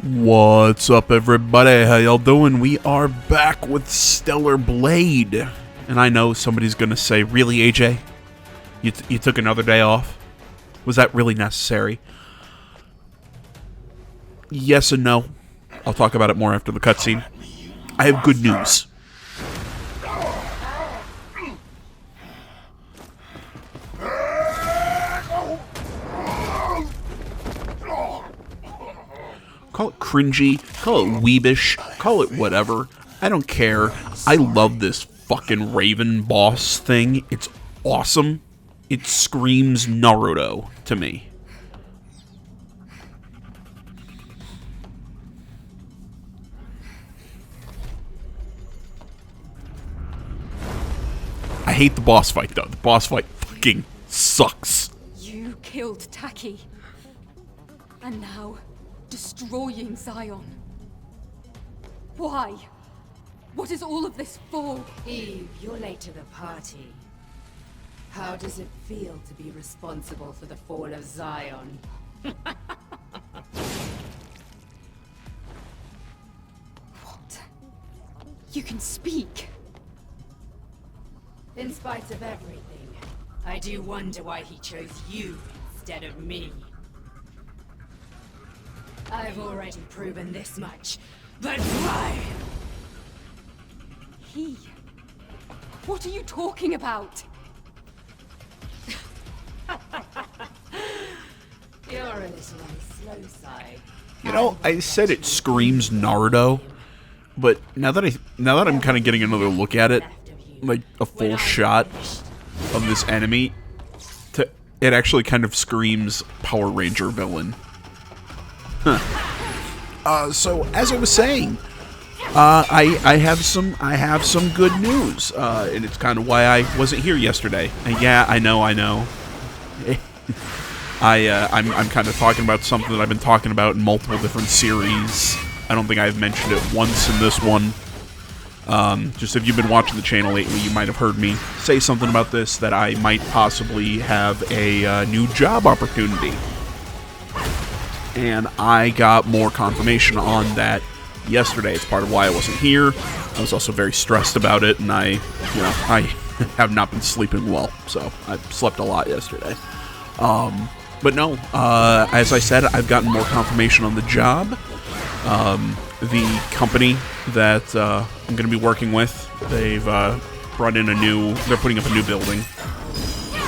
What's up, everybody? How y'all doing? We are back with Stellar Blade. And I know somebody's gonna say, really, AJ? You took another day off? Was that really necessary? Yes and no. I'll talk about it more after the cutscene. I have good news. Call it cringy, call it weebish, call it whatever. I don't care. I love this fucking Raven boss thing. It's awesome. It screams Naruto to me. I hate the boss fight, though. The boss fight fucking sucks. You killed Taki. And now, destroying Zion. Why? What is all of this for? Eve, you're late to the party. How does it feel to be responsible for the fall of Zion? What? You can speak. In spite of everything, I do wonder why he chose you instead of me. I've already proven this much, but why? He? What are you talking about? You're a little on the slow side. You know, I said it screams Naruto, but now that I'm kind of getting another look at it, like a full shot of this enemy, it actually kind of screams Power Ranger villain. Huh. So as I was saying, I have some good news, and it's kind of why I wasn't here yesterday. And yeah, I know. I'm kind of talking about something that I've been talking about in multiple different series. I don't think I've mentioned it once in this one. Just if you've been watching the channel lately, you might have heard me say something about this, that I might possibly have a new job opportunity. And I got more confirmation on that yesterday. It's part of why I wasn't here. I was also very stressed about it, and I have not been sleeping well, so I slept a lot yesterday. But no, as I said, I've gotten more confirmation on the job. The company that I'm going to be working with, they've brought in they're putting up a new building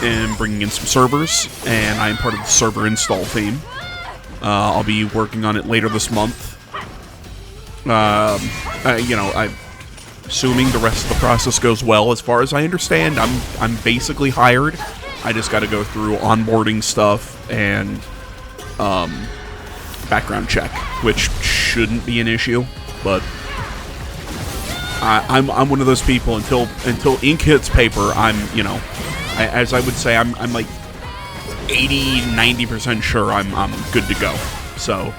and bringing in some servers, and I'm part of the server install team. I'll be working on it later this month. I'm assuming the rest of the process goes well. As far as I understand, I'm basically hired. I just got to go through onboarding stuff and background check, which shouldn't be an issue. But I'm one of those people until ink hits paper. As I would say, I'm like 80-90% sure I'm good to go. So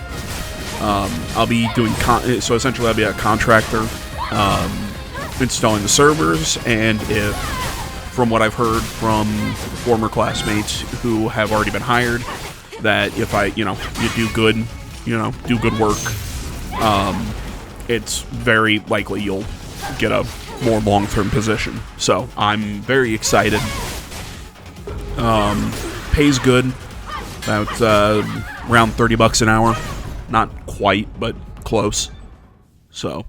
I'll be doing so essentially I'll be a contractor installing the servers, and if, from what I've heard from former classmates who have already been hired, that if you do good work, it's very likely you'll get a more long-term position. So I'm very excited. Pays good, about around $30 an hour. Not quite, but close. So,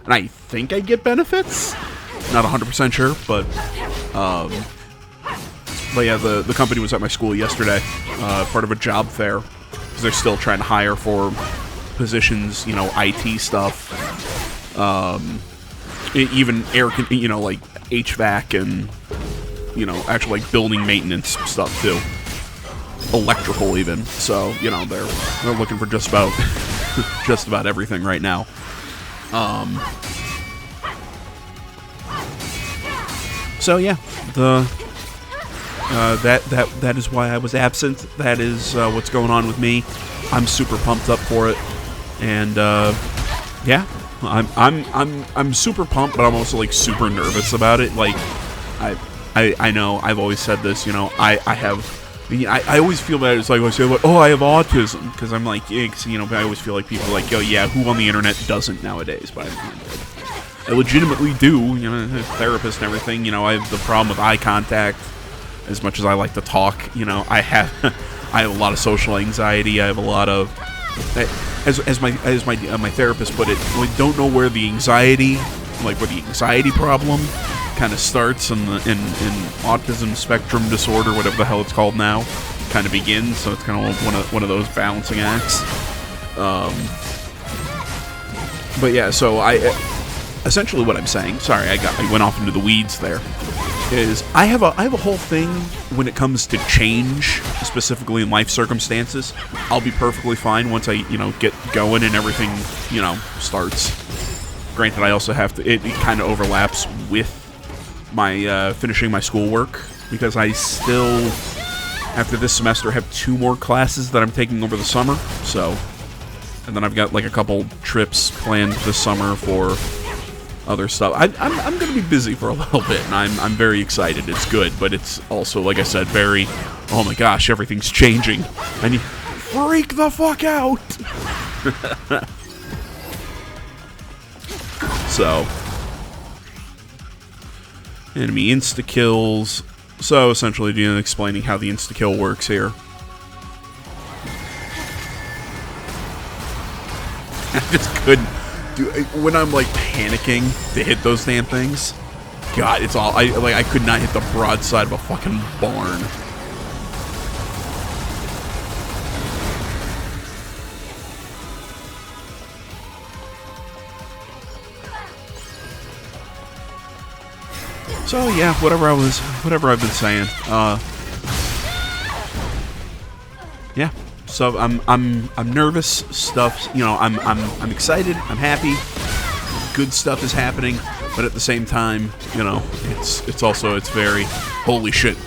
and I think I get benefits. Not 100% sure, but yeah, the company was at my school yesterday, part of a job fair, because they're still trying to hire for positions, IT stuff, even like HVAC and actual like building maintenance stuff too, electrical even. So they're looking for just about everything right now. So yeah, that is why I was absent. That is what's going on with me. I'm super pumped up for it, and yeah, I'm super pumped, but I'm also like super nervous about it. Like I know I've always said this. I have I always feel bad. It's like I say, like, oh, I have autism, because I'm like, yeah, 'cause, you know, I always feel like people are like, yo, yeah, who on the internet doesn't nowadays? But I legitimately do. You know, a therapist and everything. You know, I have the problem with eye contact. As much as I like to talk, you know, I have I have a lot of social anxiety. I have a lot of, as my therapist put it, we don't know where the anxiety, like where the anxiety problem kind of starts, and in autism spectrum disorder, whatever the hell it's called now, kind of begins. So it's kind of one of those balancing acts. But yeah, so essentially what I'm saying. Sorry, I went off into the weeds there. Is I have a whole thing when it comes to change, specifically in life circumstances. I'll be perfectly fine once I get going and everything starts. Granted, I also have to. It kind of overlaps with my finishing my schoolwork, because I still, after this semester, have 2 more classes that I'm taking over the summer. So, and then I've got like a couple trips planned this summer for other stuff. I'm gonna be busy for a little bit, and I'm very excited. It's good, but it's also, like I said, very, oh my gosh, everything's changing. I need freak the fuck out. So, enemy insta-kills. So, essentially, explaining how the insta-kill works here. I just couldn't do when I'm like panicking to hit those damn things. God, it's all I could not hit the broadside of a fucking barn. So yeah, whatever I've been saying. Yeah. So I'm nervous. Stuff. I'm excited. I'm happy. Good stuff is happening, but at the same time, it's also very holy shit.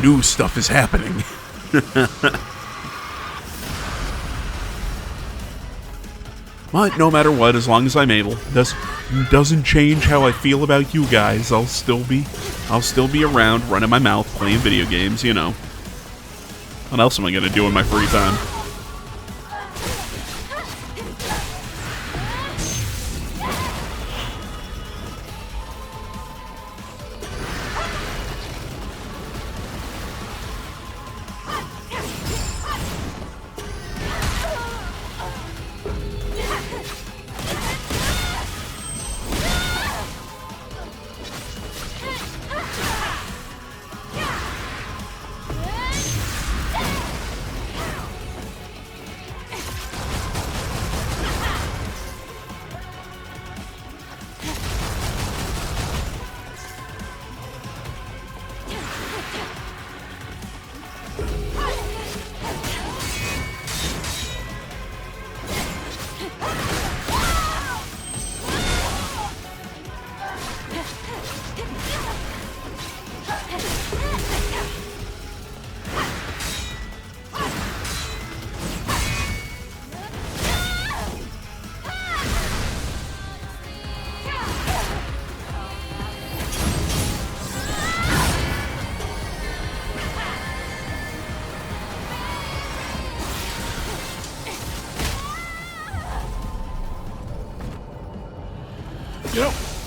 New stuff is happening. But no matter what, as long as I'm able, this doesn't change how I feel about you guys. I'll still be around, running my mouth, playing video games. What else am I gonna do in my free time?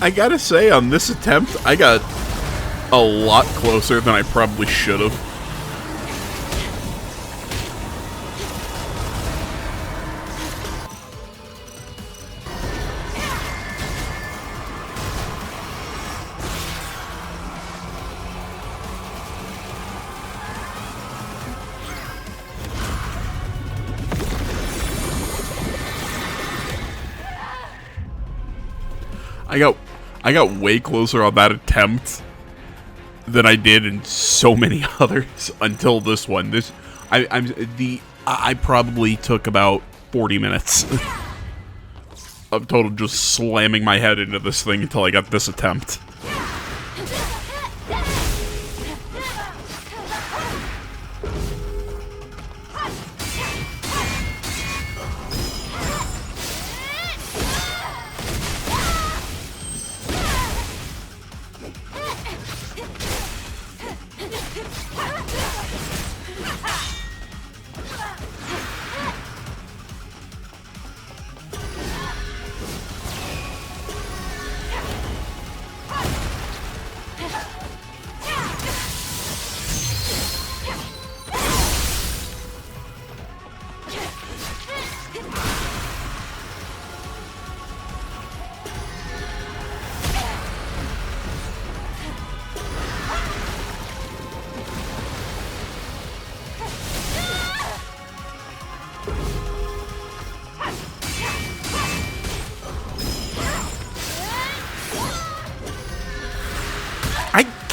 I gotta say, on this attempt, I got a lot closer than I probably should have. I got way closer on that attempt than I did in so many others until this one. I probably took about 40 minutes of total just slamming my head into this thing until I got this attempt.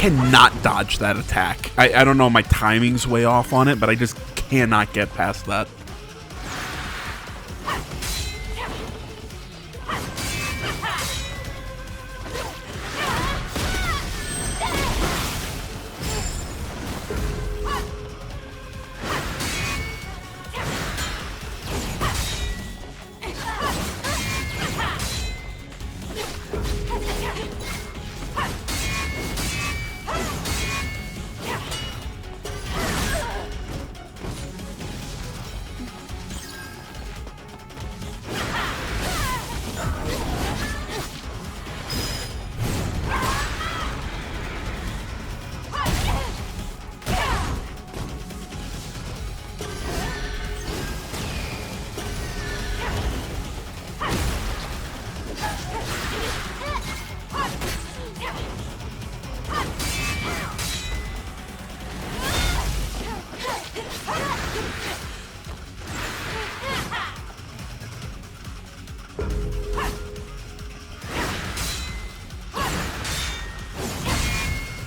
cannot dodge that attack. I don't know, my timing's way off on it, but I just cannot get past that.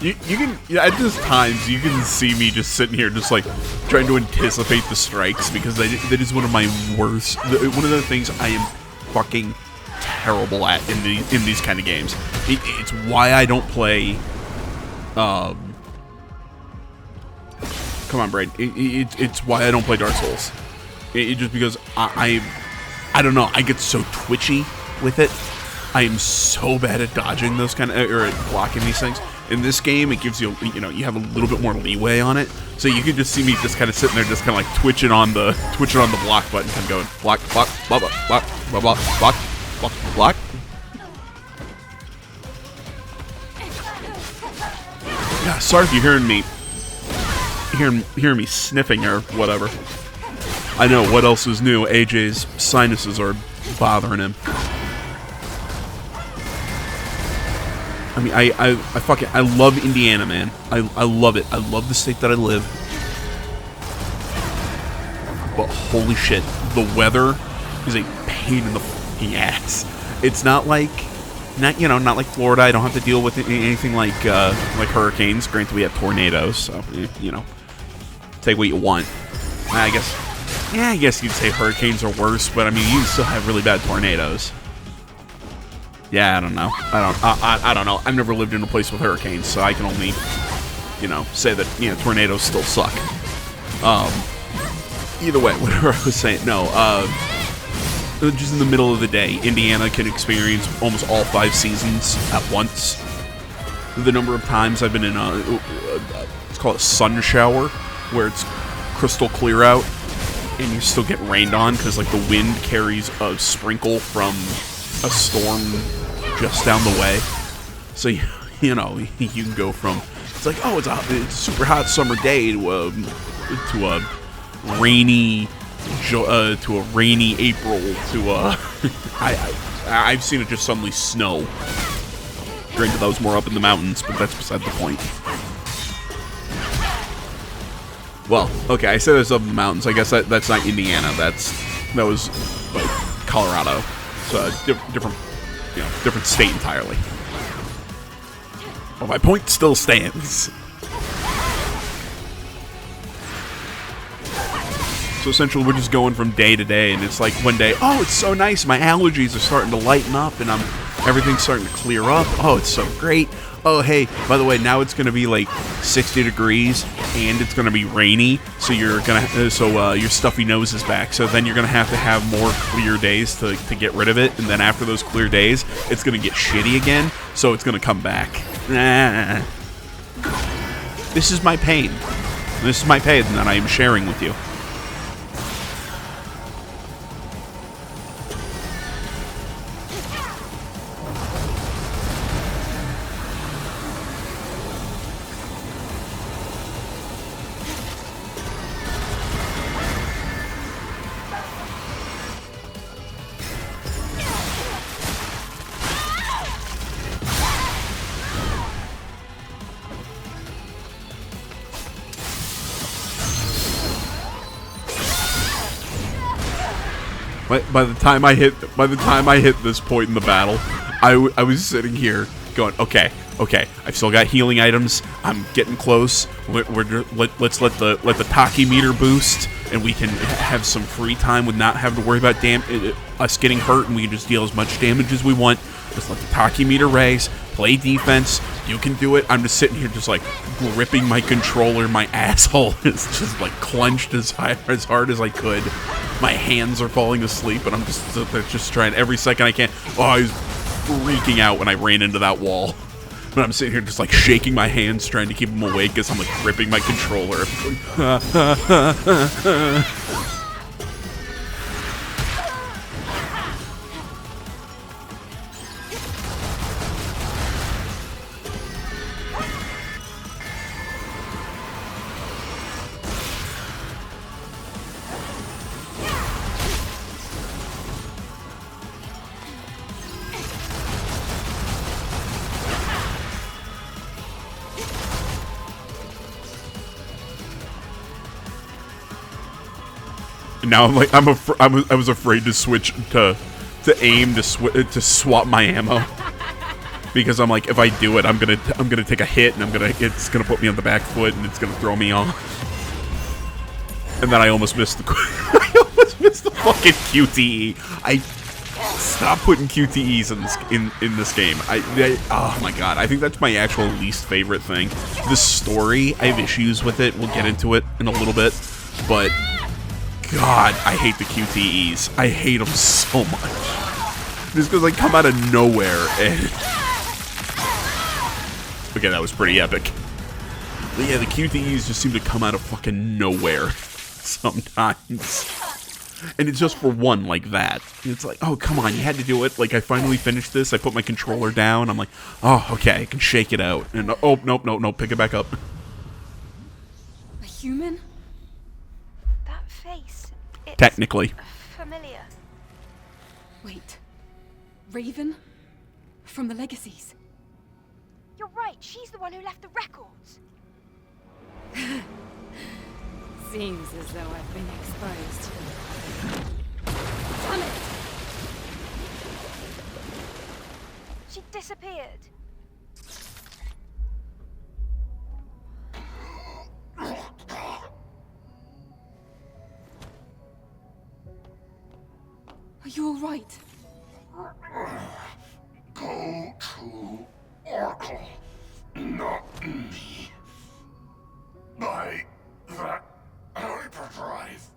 You can, yeah, at just times, you can see me just sitting here just, like, trying to anticipate the strikes, because that is one of my worst, one of the things I am fucking terrible at in these kind of games. It's why I don't play, come on, Braid. It's why I don't play Dark Souls. Just because I don't know, I get so twitchy with it. I am so bad at dodging those kind of, or at blocking these things. In this game, it gives you, you know, you have a little bit more leeway on it, so you can just see me just kind of sitting there, just kind of like twitching on the block button, kind of going block, block, block, block, block, block, block, block, block. Yeah, sorry if you're hearing me sniffing or whatever. I know what else is new. AJ's sinuses are bothering him. I mean, I love Indiana, man. I love it. I love the state that I live. But holy shit, the weather is a pain in the fucking ass. It's not like Florida. I don't have to deal with anything like hurricanes. Granted, we have tornadoes, so you know, take what you want. I guess you'd say hurricanes are worse, but I mean, you still have really bad tornadoes. Yeah, I don't know. I don't know. I've never lived in a place with hurricanes, so I can only, you know, say that, you know, tornadoes still suck. Either way, whatever I was saying, no, just in the middle of the day, Indiana can experience almost all 5 seasons at once. The number of times I've been in let's call it a sun shower, where it's crystal clear out, and you still get rained on, because, like, the wind carries a sprinkle from a storm just down the way. So, you know, you can go from, it's like, oh, it's a super hot summer day to a rainy April to I've seen it just suddenly snow. Granted, that was more up in the mountains, but that's beside the point. Well, okay, I said it's up in the mountains. I guess that's not Indiana. That was like Colorado. So different state entirely. Well, my point still stands. So essentially, we're just going from day to day, and it's like one day, oh, it's so nice. My allergies are starting to lighten up, and everything's starting to clear up. Oh, it's so great. Oh, hey, by the way, now it's going to be like 60 degrees, and it's going to be rainy, so your stuffy nose is back. So then you're going to have more clear days to get rid of it, and then after those clear days, it's going to get shitty again, so it's going to come back. This is my pain. This is my pain that I am sharing with you. By the time I hit this point in the battle, I was sitting here going, okay, okay, I've still got healing items. I'm getting close. Let's let the Taki meter boost, and we can have some free time with not having to worry about us getting hurt, and we can just deal as much damage as we want. Just let the Taki meter raise. Play defense. You can do it. I'm just sitting here, just like gripping my controller. My asshole is just like clenched as hard as I could. My hands are falling asleep, and I'm just trying every second I can. Oh, I was freaking out when I ran into that wall. But I'm sitting here just like shaking my hands, trying to keep them awake as I'm like gripping my controller. Now I'm like I was afraid to switch to aim to swap my ammo, because I'm like, if I do it, I'm gonna take a hit, and it's gonna put me on the back foot, and it's gonna throw me off. And then I almost missed the fucking QTE. I stop putting QTEs in this game. Oh my god, I think that's my actual least favorite thing. The story, I have issues with it. We'll get into it in a little bit, but God, I hate the QTEs. I hate them so much. Just because they come out of nowhere and... Okay, that was pretty epic. But yeah, the QTEs just seem to come out of fucking nowhere sometimes. And it's just for one like that. It's like, oh, come on, you had to do it. Like, I finally finished this. I put my controller down. I'm like, oh, okay, I can shake it out. And oh, nope, pick it back up. A human? That face. It's Technically. familiar. Wait. Raven? From the Legacies. You're right. She's the one who left the records. Seems as though I've been exposed. Damn it! She disappeared. Are you all right? Go to Oracle, not me. By that hyperdrive.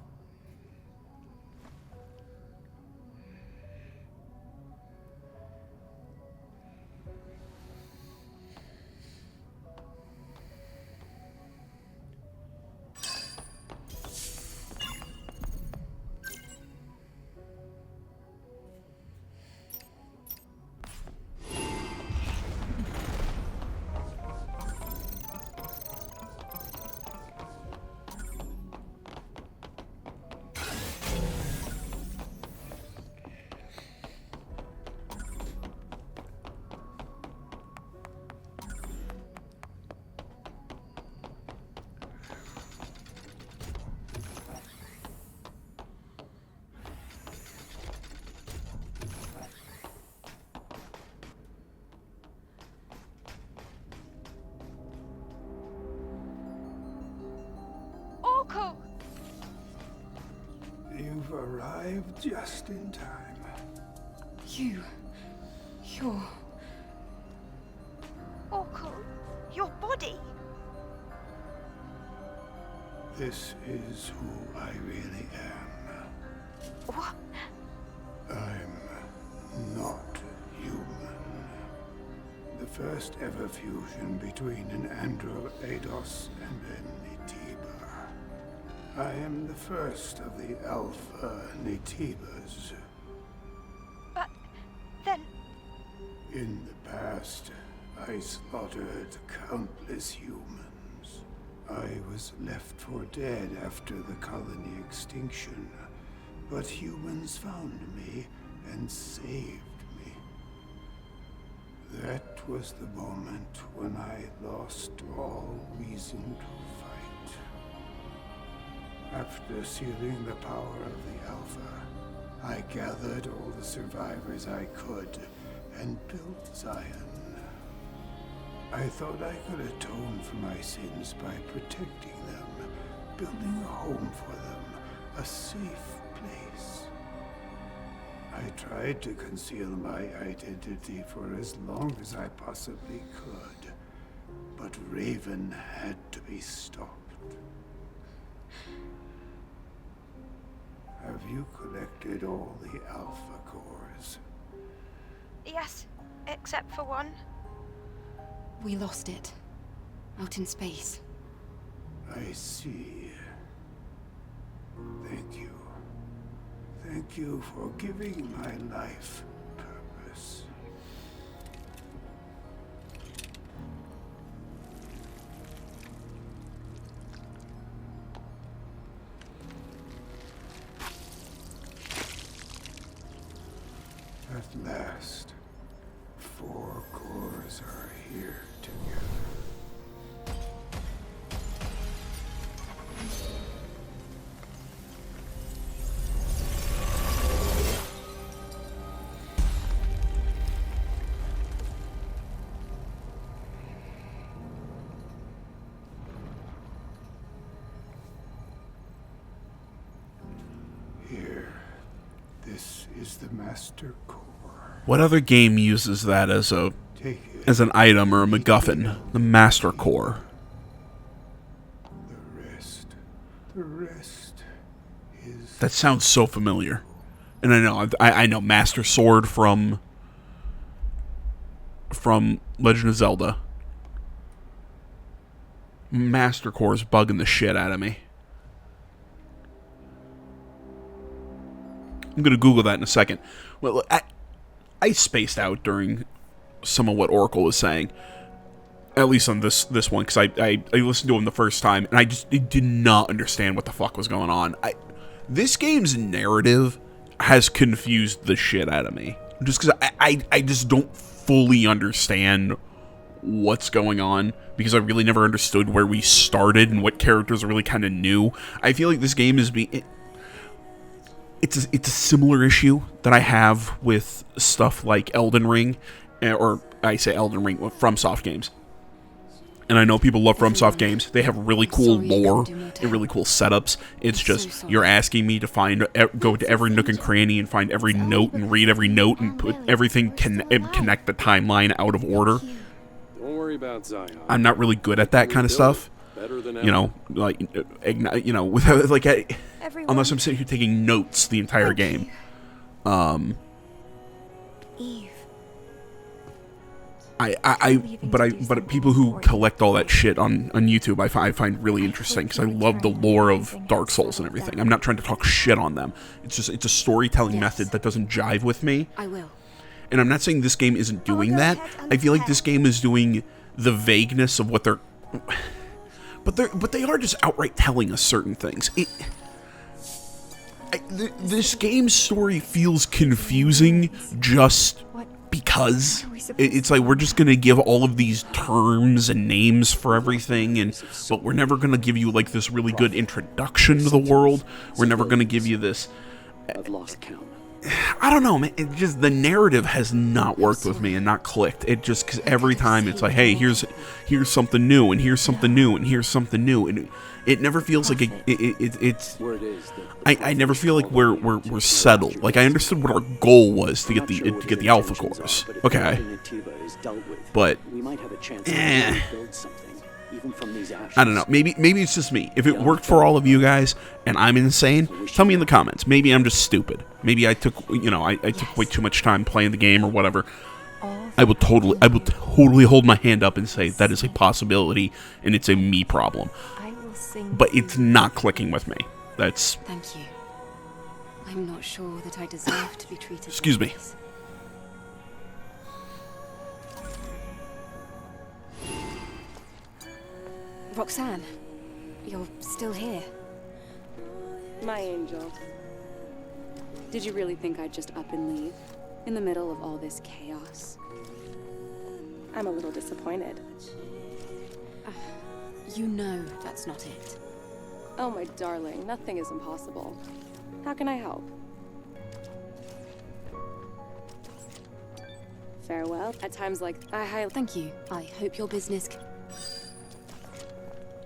Orko! You've arrived just in time. You're... Orko, your body. This is who I really am. What? I'm not human. The first ever fusion between an Andro Eidos and an Nitiba. I am the first of the Alpha Nitibas. But then In the past, I slaughtered countless humans. I was left for dead after the colony extinction, but humans found me and saved me. That was the moment when I lost all reason to fight. After sealing the power of the Alpha, I gathered all the survivors I could and built Zion. I thought I could atone for my sins by protecting them, building a home for them, a safe place. I tried to conceal my identity for as long as I possibly could, but Raven had to be stopped. Have you collected all the Alpha cores? Yes, except for one. We lost it. Out in space. I see. Thank you. Thank you for giving my life purpose. At last, 4 cores are here together. Here, this is the Master Core. What other game uses that as Take it. an item or a MacGuffin? The Master Core. The rest is... That sounds so familiar. And I know Master Sword from Legend of Zelda. Master Core is bugging the shit out of me. I'm gonna Google that in a second. Well, I spaced out during some of what Oracle was saying, at least on this one, because I listened to him the first time, and I did not understand what the fuck was going on. This game's narrative has confused the shit out of me, just because I just don't fully understand what's going on, because I really never understood where we started and what characters are really kind of new. I feel like this game is it's a similar issue that I have with stuff like Elden Ring, or I say Elden Ring, FromSoft games. And I know people love FromSoft games. They have really cool lore and really cool setups. It's just, you're asking me to go to every nook and cranny and find every note and read every note and put everything, connect the timeline out of order. Don't worry about Zion. I'm not really good at that kind of stuff. Better than You know, like, without, like, unless I'm sitting here taking notes the entire game. Eve. But people who collect all that shit on YouTube, I find really interesting, because I love the lore of Dark Souls and everything. I'm not trying to talk shit on them. It's a storytelling method that doesn't jive with me. I will. And I'm not saying this game isn't doing that. I feel like this game is doing the vagueness of what they're... But they are just outright telling us certain things. This game's story feels confusing just because. It's like, we're just going to give all of these terms and names for everything, but we're never going to give you, like, this really good introduction to the world. We're never going to give you this... I've lost count. I don't know, man. It just, the narrative has not worked with me and not clicked. It just, because every time it's like, hey, here's something new, and here's something new, and here's something new, and it never feels like it's. I never feel like we're settled. Like, I understood what our goal was to get the Alpha cores. Okay, but I don't know. Maybe it's just me. If it worked for all of you guys and I'm insane, tell me in the comments. Maybe I'm just stupid. Maybe I took way too much time playing the game or whatever. I will totally hold my hand up and say that is a possibility, and it's a me problem. But it's not clicking with me. That's... Thank you. I'm not sure that I deserve to be treated. Excuse me. Like this. Roxanne, you're still here. My angel. Did you really think I'd just up and leave? In the middle of all this chaos? I'm a little disappointed. You know that's not it. Oh, my darling, nothing is impossible. How can I help? Farewell. At times like thank you. I hope your business.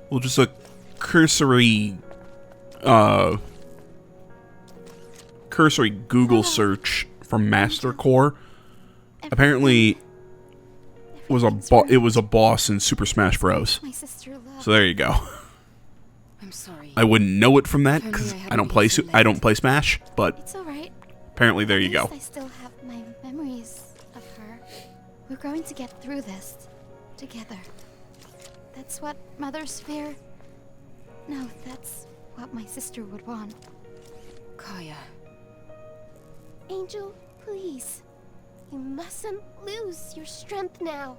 Well, just a cursory Google search from MasterCore. Apparently, it was a boss in Super Smash Bros. My sister loved. So there you go. I'm sorry. I wouldn't know it from that because I don't play Smash, but It's all right. apparently there you At go. least I still have my memories of her. We're going to get through this together. That's what Mother's fear. No, that's what my sister would want. Kaya. Angel, please. You mustn't lose your strength now.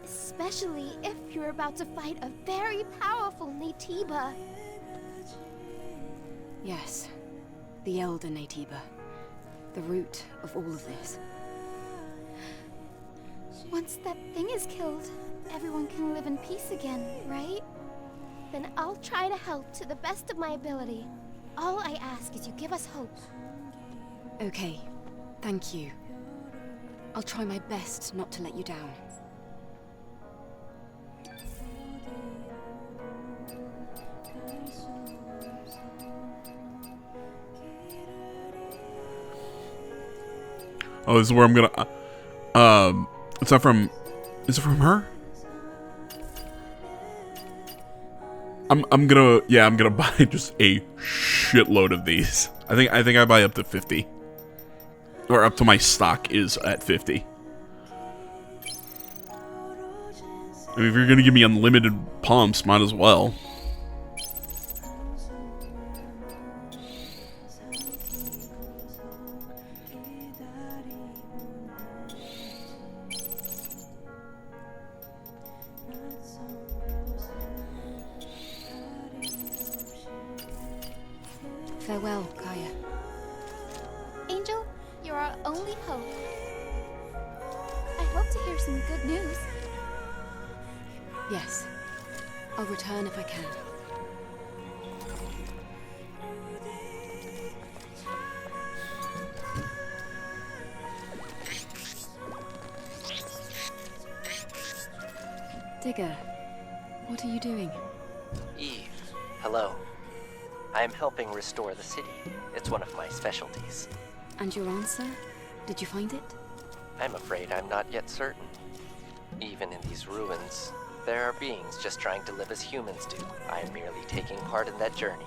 Especially if you're about to fight a very powerful Naytiba. Yes. The Elder Naytiba. The root of all of this. Once that thing is killed, everyone can live in peace again, right? Then I'll try to help to the best of my ability. All I ask is you give us hope. Okay. Thank you. I'll try my best not to let you down. Oh, this is where I'm gonna. It's not from. Is it from her? I'm gonna buy just a shitload of these. I think I buy up to 50, or up to my stock is at 50. I mean, if you're gonna give me unlimited pumps, might as well. Farewell, Kaya. Angel, you're our only hope. I hope to hear some good news. Yes. I'll return if I can. Digger, what are you doing? Eve, hello. I am helping restore the city. It's one of my specialties. And your answer? Did you find it? I'm afraid I'm not yet certain. Even in these ruins, there are beings just trying to live as humans do. I am merely taking part in that journey.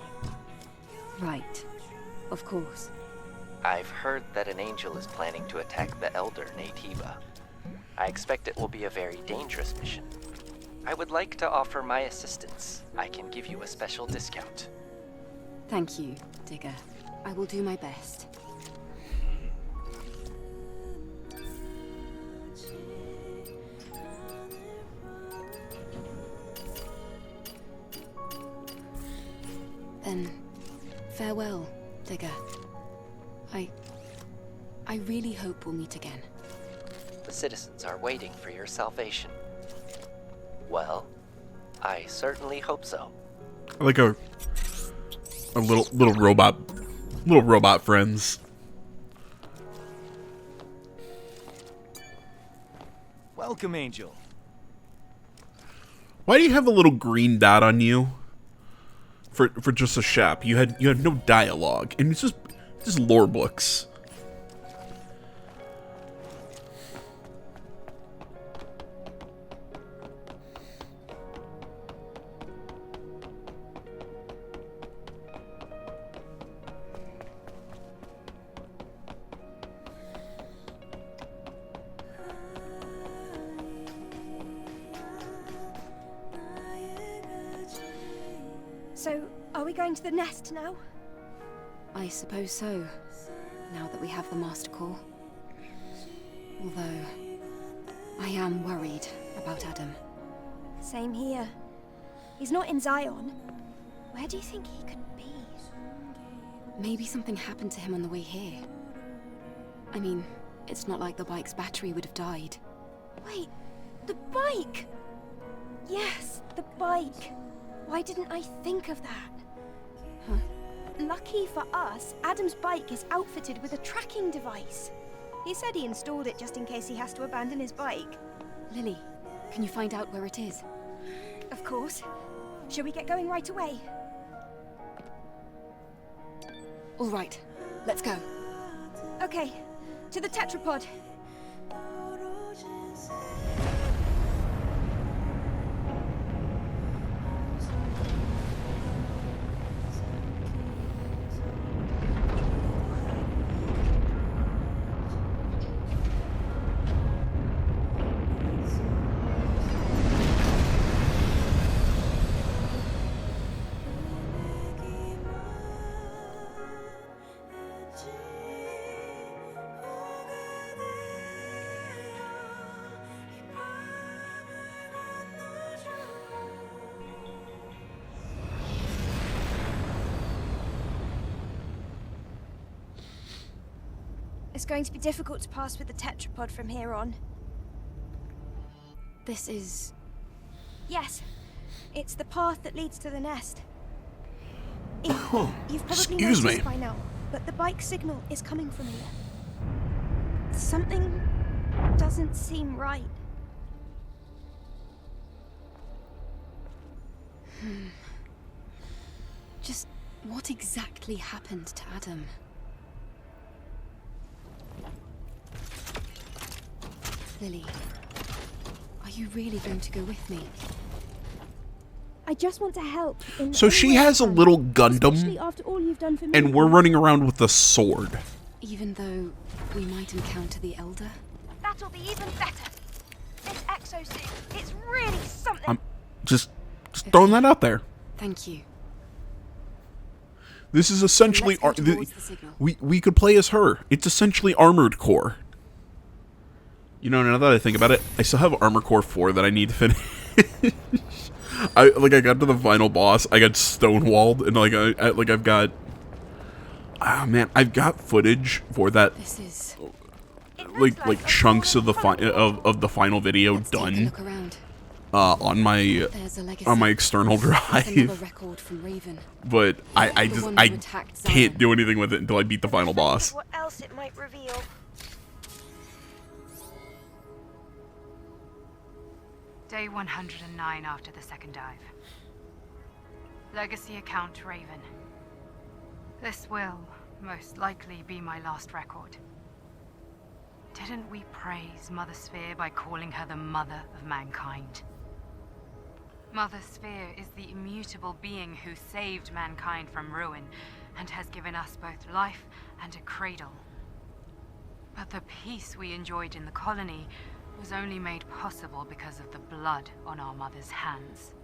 Right. Of course. I've heard that an angel is planning to attack the Elder Naytiba. I expect it will be a very dangerous mission. I would like to offer my assistance. I can give you a special discount. Thank you, Digger. I will do my best. Then, farewell, Digger. I really hope we'll meet again. The citizens are waiting for your salvation. Well, I certainly hope so. I like a little robot friends. Welcome, Angel. Why do you have a little green dot on you? For just a shop. You had no dialogue, and it's just lore books. So, are we going to the nest now? I suppose so, now that we have the Master Core. Although, I am worried about Adam. Same here. He's not in Zion. Where do you think he could be? Maybe something happened to him on the way here. I mean, it's not like the bike's battery would have died. Wait, the bike! Yes, the bike. Why didn't I think of that? Huh? Lucky for us, Adam's bike is outfitted with a tracking device. He said he installed it just in case he has to abandon his bike. Lily, can you find out where it is? Of course. Shall we get going right away? All right, let's go. Okay, to the tetrapod. It's going to be difficult to pass with the tetrapod from here on. This is... Yes, it's the path that leads to the nest. You've probably Excuse noticed me. by now, but the bike signal is coming from here. Something doesn't seem right. Just what exactly happened to Adam? Lily, are you really going to go with me? I just want to help. So she has a little Gundam, After all you've done for me. and we're running around with a sword. Even though we might encounter the Elder? That'll be even better. This exosuit, it's really something. I'm just throwing that out there. Thank you. This is essentially Let's go towards the signal. we could play as her. It's essentially Armored Core. You know, now that I think about it, I still have Armored Core 4 that I need to finish. I got to the final boss, I got stonewalled, and I've got, I've got footage for that. This is... like chunks of the of the final video Let's take a done look around. on my external There's another drive, record from Raven. but I The just one who I attacked Zion. can't do anything with it until I beat the final boss. What else it might reveal? Day 109 after the second dive. Legacy account Raven. This will, most likely, be my last record. Didn't we praise Mother Sphere by calling her the mother of mankind? Mother Sphere is the immutable being who saved mankind from ruin and has given us both life and a cradle. But the peace we enjoyed in the colony was only made possible because of the blood on our mother's hands.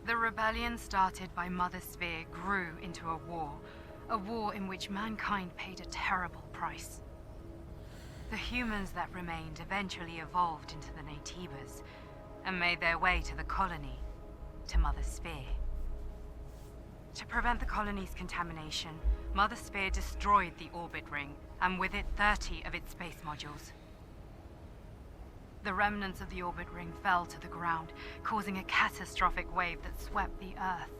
The rebellion started by Mother Sphere grew into a war in which mankind paid a terrible price. The humans that remained eventually evolved into the Naytibas and made their way to the colony, to Mother Sphere. To prevent the colony's contamination, Mother Sphere destroyed the orbit ring, and with it 30 of its space modules. The remnants of the orbit ring fell to the ground, causing a catastrophic wave that swept the Earth.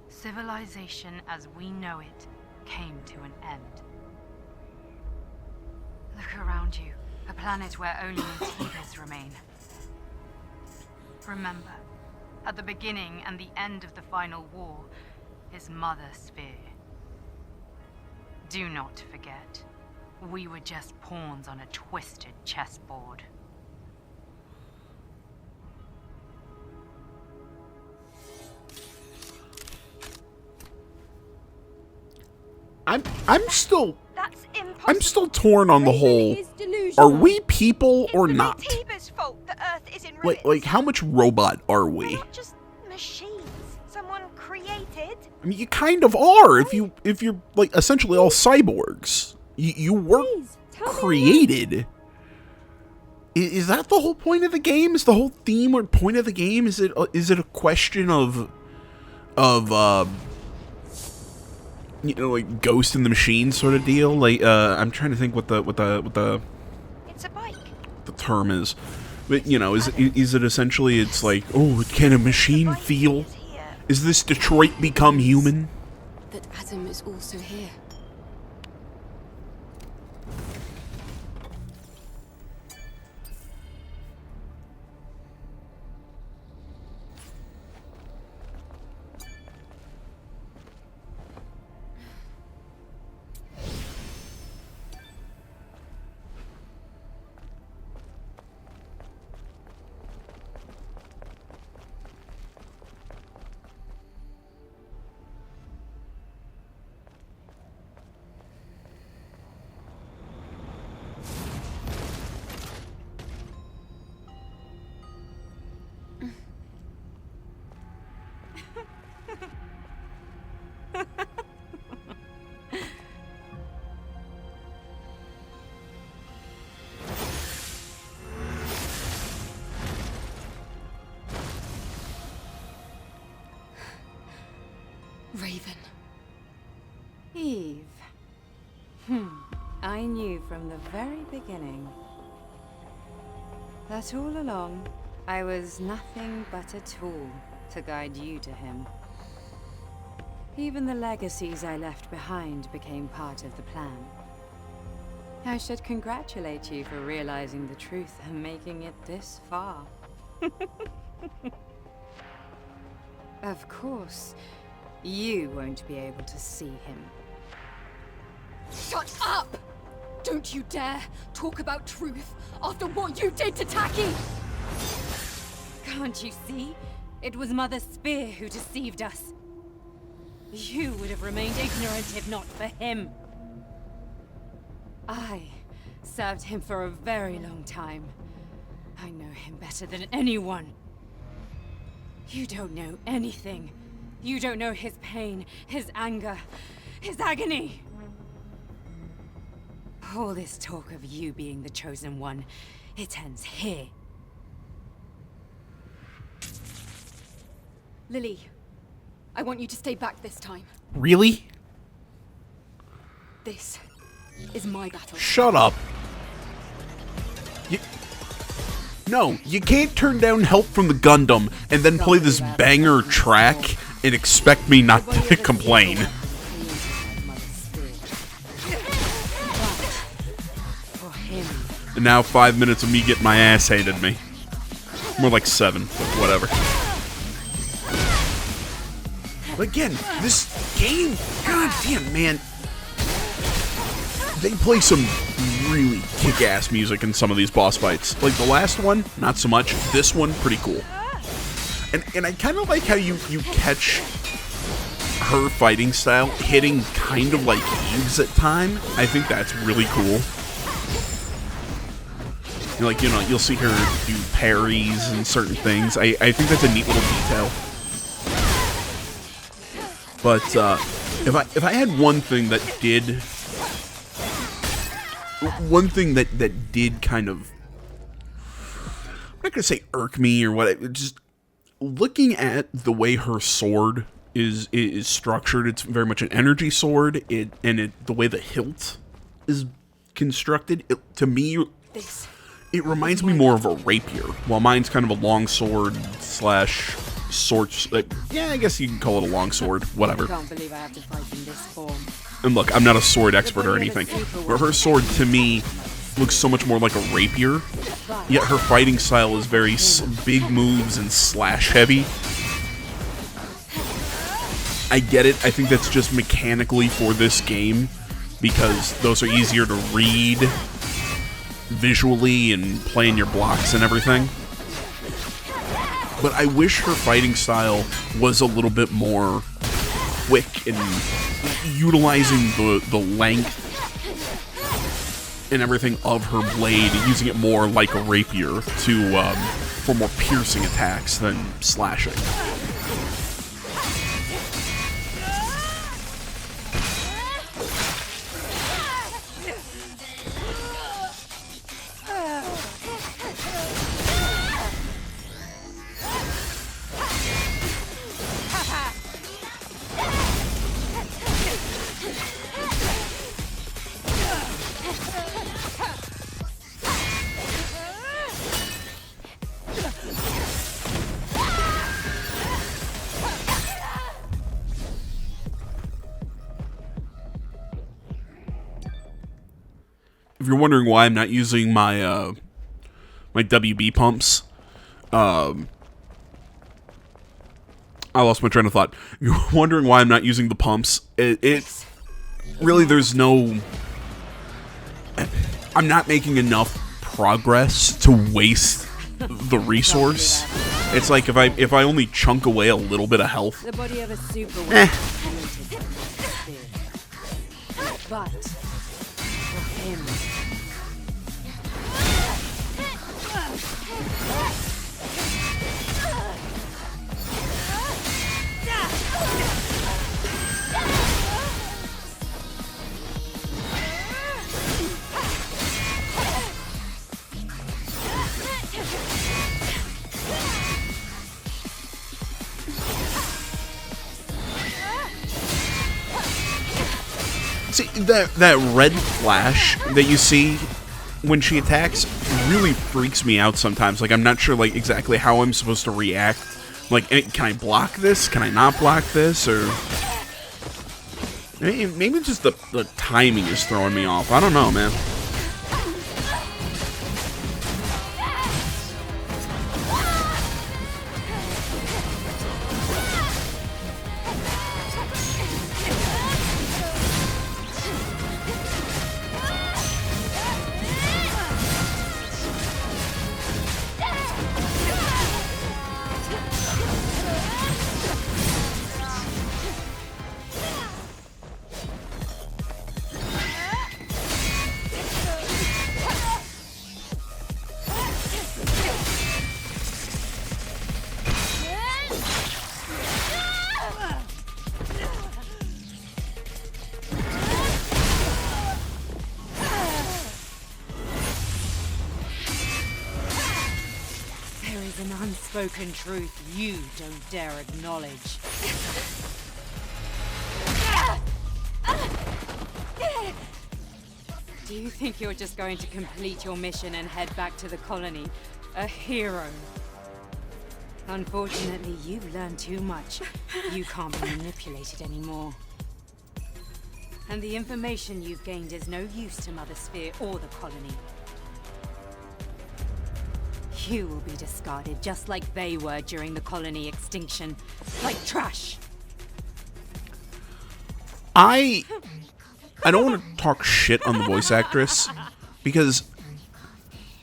Civilization as we know it came to an end. Look around you, a planet where only Naytibas remain. Remember, at the beginning and the end of the final war is Mother Sphere. Do not forget, we were just pawns on a twisted chessboard. That's impossible. I'm still torn on the Raven whole. is delusional. Are we people It's or the not? Naytiba's fault the Earth is in ruins. Like how much robot are We're we? not just machines someone created. I mean, you kind of are if you're like essentially all cyborgs. You were Please, tell me created. Is that the whole point of the game? Is the whole theme or point of the game? Is it a question of like Ghost in the Machine sort of deal? Like I'm trying to think what the It's a bike. the term is. But is it essentially it's like, oh, can a machine feel? Is here. Is this Detroit become human? That Adam is also here. Raven. Eve. I knew from the very beginning that all along I was nothing but a tool to guide you to him. Even the legacies I left behind became part of the plan. I should congratulate you for realizing the truth and making it this far. Of course, you won't be able to see him. Shut up! Don't you dare talk about truth after what you did to Taki! Can't you see? It was Mother Spear who deceived us. You would have remained ignorant if not for him. I served him for a very long time. I know him better than anyone. You don't know anything. You don't know his pain, his anger, his agony. All this talk of you being the chosen one, it ends here. Lily, I want you to stay back this time. Really? This is my battle. Shut up. No, you can't turn down help from the Gundam and then play this banger track and expect me not to complain. And now 5 minutes of me getting my ass handed me. More like 7, but whatever. But again, this game, goddamn man, they play some really kick-ass music in some of these boss fights. Like the last one, not so much. This one, pretty cool. And I kind of like how you catch her fighting style hitting kind of like Eve's at time. I think that's really cool. Like, you know, you'll see her do parries and certain things. I think that's a neat little detail. But if I had one thing that did kind of, I'm not gonna say irk me or what, just looking at the way her sword is structured. It's very much an energy sword. The way the hilt is constructed, to me, it reminds me more of a rapier. While mine's kind of a long sword slash sword. Yeah, I guess you can call it a long sword. Whatever. I can't believe I have to fight in this form. And look, I'm not a sword expert or anything, but her sword to me looks so much more like a rapier. Yet her fighting style is very big moves and slash heavy. I get it. I think that's just mechanically for this game because those are easier to read visually and playing your blocks and everything. But I wish her fighting style was a little bit more quick and utilizing the length and everything of her blade, using it more like a rapier for more piercing attacks than slashing. If you're wondering why I'm not using my my WB pumps, I lost my train of thought. If you're wondering why I'm not using the pumps, it really, there's no... I'm not making enough progress to waste the resource. It's like if I only chunk away a little bit of health, The body of a super but for him. See, that red flash that you see when she attacks really freaks me out sometimes. Like, I'm not sure, like, exactly how I'm supposed to react. Like, can I block this? Can I not block this? Or maybe just the timing is throwing me off. I don't know, man. An unspoken truth you don't dare acknowledge. Do you think you're just going to complete your mission and head back to the colony? A hero? Unfortunately, you've learned too much. You can't be manipulated anymore. And the information you've gained is no use to Mother Sphere or the colony. You will be discarded just like they were during the colony extinction. Like trash. I don't want to talk shit on the voice actress because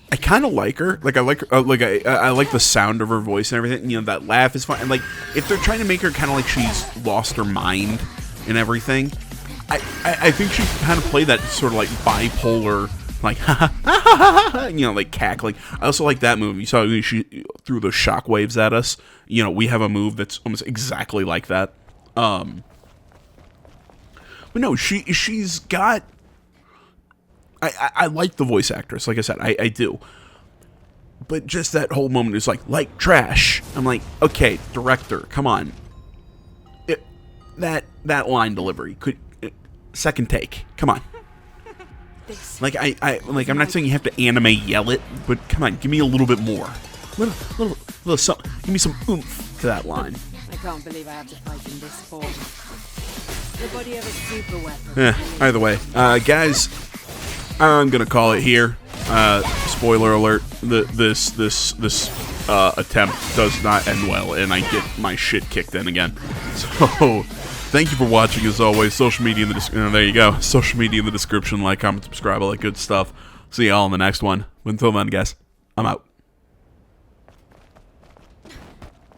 I kind of like her. Like, I like her, I like the sound of her voice and everything. You know, that laugh is fun. And like, if they're trying to make her kind of like she's lost her mind and everything, I think she kind of played that sort of like bipolar, like you know, like cackling. I also like that move. You saw when she threw those shockwaves at us. You know, we have a move that's almost exactly like that. But no, she's got. I like the voice actress. Like I said, I do. But just that whole moment is like trash. I'm like, okay, director, come on. That line delivery could second take. Come on. Like I'm not saying you have to anime yell it, but come on, give me a little bit more. Little something. Give me some oomph to that line. I can't believe I have to fight in this form. The body of a super weapon. Either way, guys, I'm gonna call it here. Spoiler alert: this attempt does not end well, and I get my shit kicked in again. So, thank you for watching. As always, social media in the description. There you go. Social media in the description. Like, comment, subscribe, all that good stuff. See y'all in the next one. Until then, guys, I'm out.